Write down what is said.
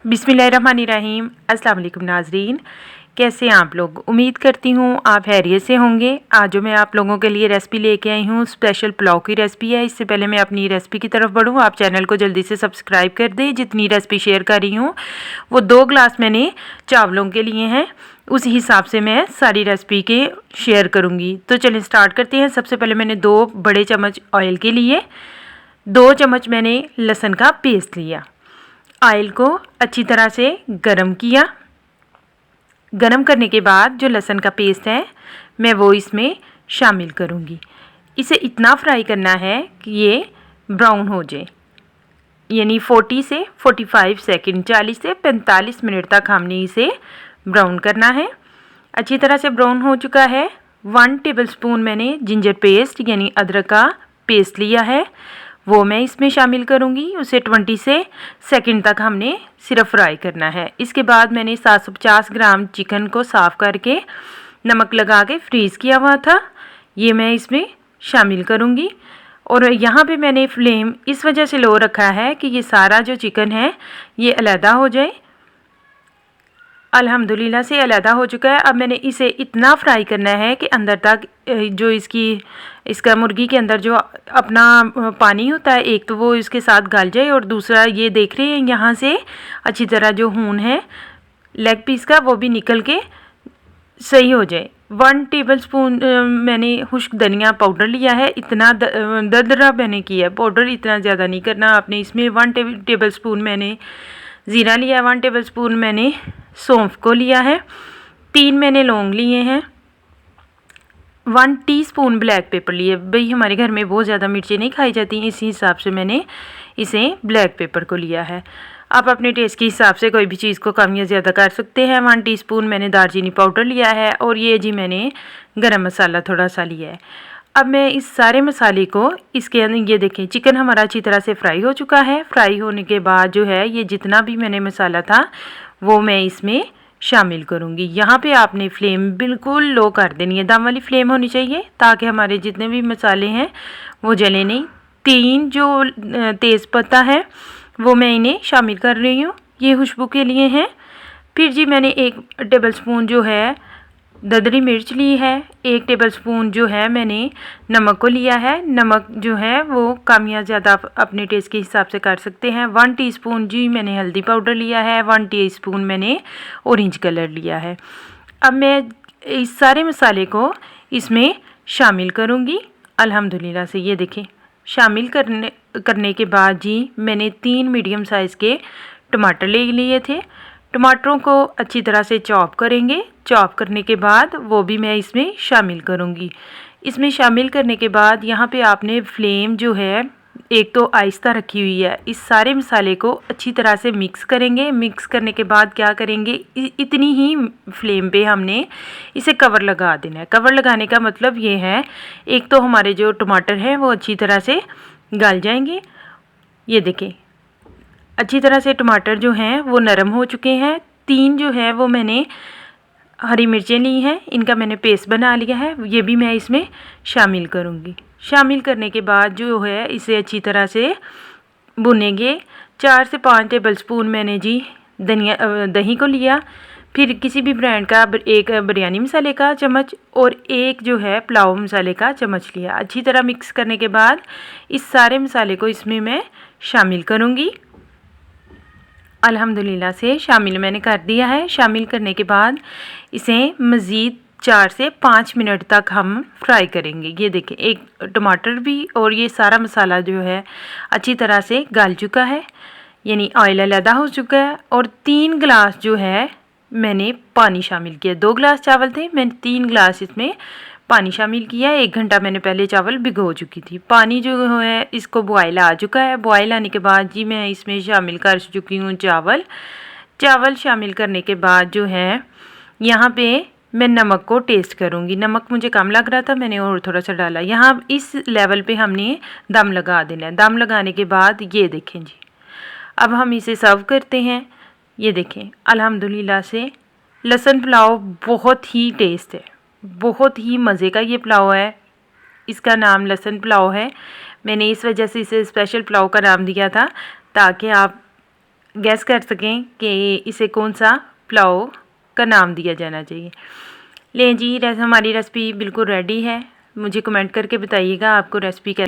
बिस्मिल्लाहिर्रहमानिर्रहीम। अस्सलाम वालेकुम नाज़रीन, कैसे हैं आप लोग। उम्मीद करती हूँ आप खैरियत से होंगे। आज जो मैं आप लोगों के लिए रेसिपी लेके आई हूँ स्पेशल पुलाव की रेसिपी है। इससे पहले मैं अपनी रेसिपी की तरफ बढ़ूँ, आप चैनल को जल्दी से सब्सक्राइब कर दें। जितनी रेसिपी शेयर कर रही हूँ वो 2 गिलास मैंने चावलों के लिए हैं, उस हिसाब से मैं सारी रेसिपी के शेयर करूँगी। तो चलिए स्टार्ट करते हैं। सबसे पहले मैंने 2 बड़े चम्मच ऑयल के लिए, 2 चम्मच मैंने लहसुन का पेस्ट लिया। ऑयल को अच्छी तरह से गरम किया। गरम करने के बाद जो लहसुन का पेस्ट है मैं वो इसमें शामिल करूँगी। इसे इतना फ्राई करना है कि ये ब्राउन हो जाए, यानी 40 से 45 सेकंड, 40 से 45 मिनट तक हमने इसे ब्राउन करना है। अच्छी तरह से ब्राउन हो चुका है। 1 टेबलस्पून मैंने जिंजर पेस्ट यानी अदरक का पेस्ट लिया है, वो मैं इसमें शामिल करूँगी। उसे 20 से सेकंड तक हमने सिर्फ फ्राई करना है। इसके बाद मैंने 750 ग्राम चिकन को साफ़ करके नमक लगा के फ्रीज़ किया हुआ था, ये मैं इसमें शामिल करूँगी। और यहाँ पे मैंने फ्लेम इस वजह से लो रखा है कि ये सारा जो चिकन है ये अलहदा हो जाए। अल्हम्दुलिल्लाह से अलहदा हो चुका है। अब मैंने इसे इतना फ्राई करना है कि अंदर तक जो इसका मुर्गी के अंदर जो अपना पानी होता है, एक तो वो इसके साथ गल जाए, और दूसरा ये देख रहे हैं यहाँ से अच्छी तरह जो खून है लेग पीस का वो भी निकल के सही हो जाए। 1 टेबलस्पून मैंने खुश्क धनिया पाउडर लिया है। इतना दरदरा मैंने किया है पाउडर, इतना ज़्यादा नहीं करना आपने इसमें। 1 टेबलस्पून मैंने ज़ीरा लिया, 1 टेबलस्पून मैंने सौंफ को लिया है, 3 मैंने लौंग लिए हैं, 1 टीस्पून ब्लैक पेपर लिए। भाई हमारे घर में बहुत ज़्यादा मिर्चें नहीं खाई जाती, इसी हिसाब से मैंने इसे ब्लैक पेपर को लिया है। आप अपने टेस्ट के हिसाब से कोई भी चीज़ को कम या ज़्यादा कर सकते हैं। 1 टीस्पून मैंने दालचीनी पाउडर लिया है, और ये जी मैंने गरम मसाला थोड़ा सा लिया है। अब मैं इस सारे मसाले को इसके अंदर, ये देखें चिकन हमारा अच्छी तरह से फ्राई हो चुका है। फ्राई होने के बाद जो है ये जितना भी मैंने मसाला था वो मैं इसमें शामिल करूँगी। यहाँ पे आपने फ्लेम बिल्कुल लो कर देनी है, दम वाली फ्लेम होनी चाहिए ताकि हमारे जितने भी मसाले हैं वो जले नहीं। 3 जो तेज़पत्ता है वो मैं इन्हें शामिल कर रही हूँ, ये खुशबू के लिए हैं। फिर जी मैंने 1 टेबलस्पून जो है ददरी मिर्च ली है, 1 टेबलस्पून जो है मैंने नमक को लिया है। नमक जो है वो कम या ज़्यादा अपने टेस्ट के हिसाब से कर सकते हैं। 1 टीस्पून जी मैंने हल्दी पाउडर लिया है, 1 टीस्पून मैंने ऑरेंज कलर लिया है। अब मैं इस सारे मसाले को इसमें शामिल करूँगी। अल्हम्दुलिल्लाह से ये देखें शामिल करने के बाद जी मैंने 3 मीडियम साइज़ के टमाटर ले लिए थे। टमाटरों को अच्छी तरह से चॉप करेंगे। चॉप करने के बाद वो भी मैं इसमें शामिल करूँगी। इसमें शामिल करने के बाद यहाँ पे आपने फ्लेम जो है एक तो आहिस्ता रखी हुई है। इस सारे मसाले को अच्छी तरह से मिक्स करेंगे। मिक्स करने के बाद क्या करेंगे, इतनी ही फ्लेम पे हमने इसे कवर लगा देना है। कवर लगाने का मतलब ये है, एक तो हमारे जो टमाटर हैं वो अच्छी तरह से गल जाएंगे। ये देखें अच्छी तरह से टमाटर जो हैं वो नरम हो चुके हैं। 3 जो है वो मैंने हरी मिर्चें ली हैं, इनका मैंने पेस्ट बना लिया है, ये भी मैं इसमें शामिल करूँगी। शामिल करने के बाद जो है इसे अच्छी तरह से भुनेंगे। 4 से 5 टेबलस्पून मैंने जी दही को लिया। फिर किसी भी ब्रांड का एक बिरयानी मसाले का चम्मच और एक जो है पुलाव मसाले का चम्मच लिया। अच्छी तरह मिक्स करने के बाद इस सारे मसाले को इसमें मैं शामिल करूँगी। अल्हम्दुलिल्लाह से शामिल मैंने कर दिया है। शामिल करने के बाद इसे मज़ीद 4 से 5 मिनट तक हम फ्राई करेंगे। ये देखें एक टमाटर भी और ये सारा मसाला जो है अच्छी तरह से गल चुका है, यानी ऑयल अलहदा हो चुका है। और 3 गिलास जो है मैंने पानी शामिल किया। 2 गिलास चावल थे, मैंने 3 गिलास इसमें पानी शामिल किया। 1 घंटा मैंने पहले चावल भिगो चुकी थी। पानी जो है इसको बॉयल आ चुका है। बॉयल आने के बाद जी मैं इसमें शामिल कर चुकी हूँ चावल शामिल करने के बाद जो है यहाँ पे मैं नमक को टेस्ट करूँगी। नमक मुझे कम लग रहा था, मैंने और थोड़ा सा डाला। यहाँ इस लेवल पे हमने दम लगा देना है। दम लगाने के बाद ये देखें जी, अब हम इसे सर्व करते हैं। ये देखें अल्हम्दुलिल्लाह से लहसुन पुलाव बहुत ही टेस्ट है, बहुत ही मज़े का ये पुलाव है। इसका नाम लहसुन पुलाव है। मैंने इस वजह से इसे स्पेशल पुलाव का नाम दिया था ताकि आप गैस कर सकें कि इसे कौन सा पुलाव का नाम दिया जाना चाहिए। लें जी, हमारी रेसिपी बिल्कुल रेडी है। मुझे कमेंट करके बताइएगा आपको रेसिपी कैसी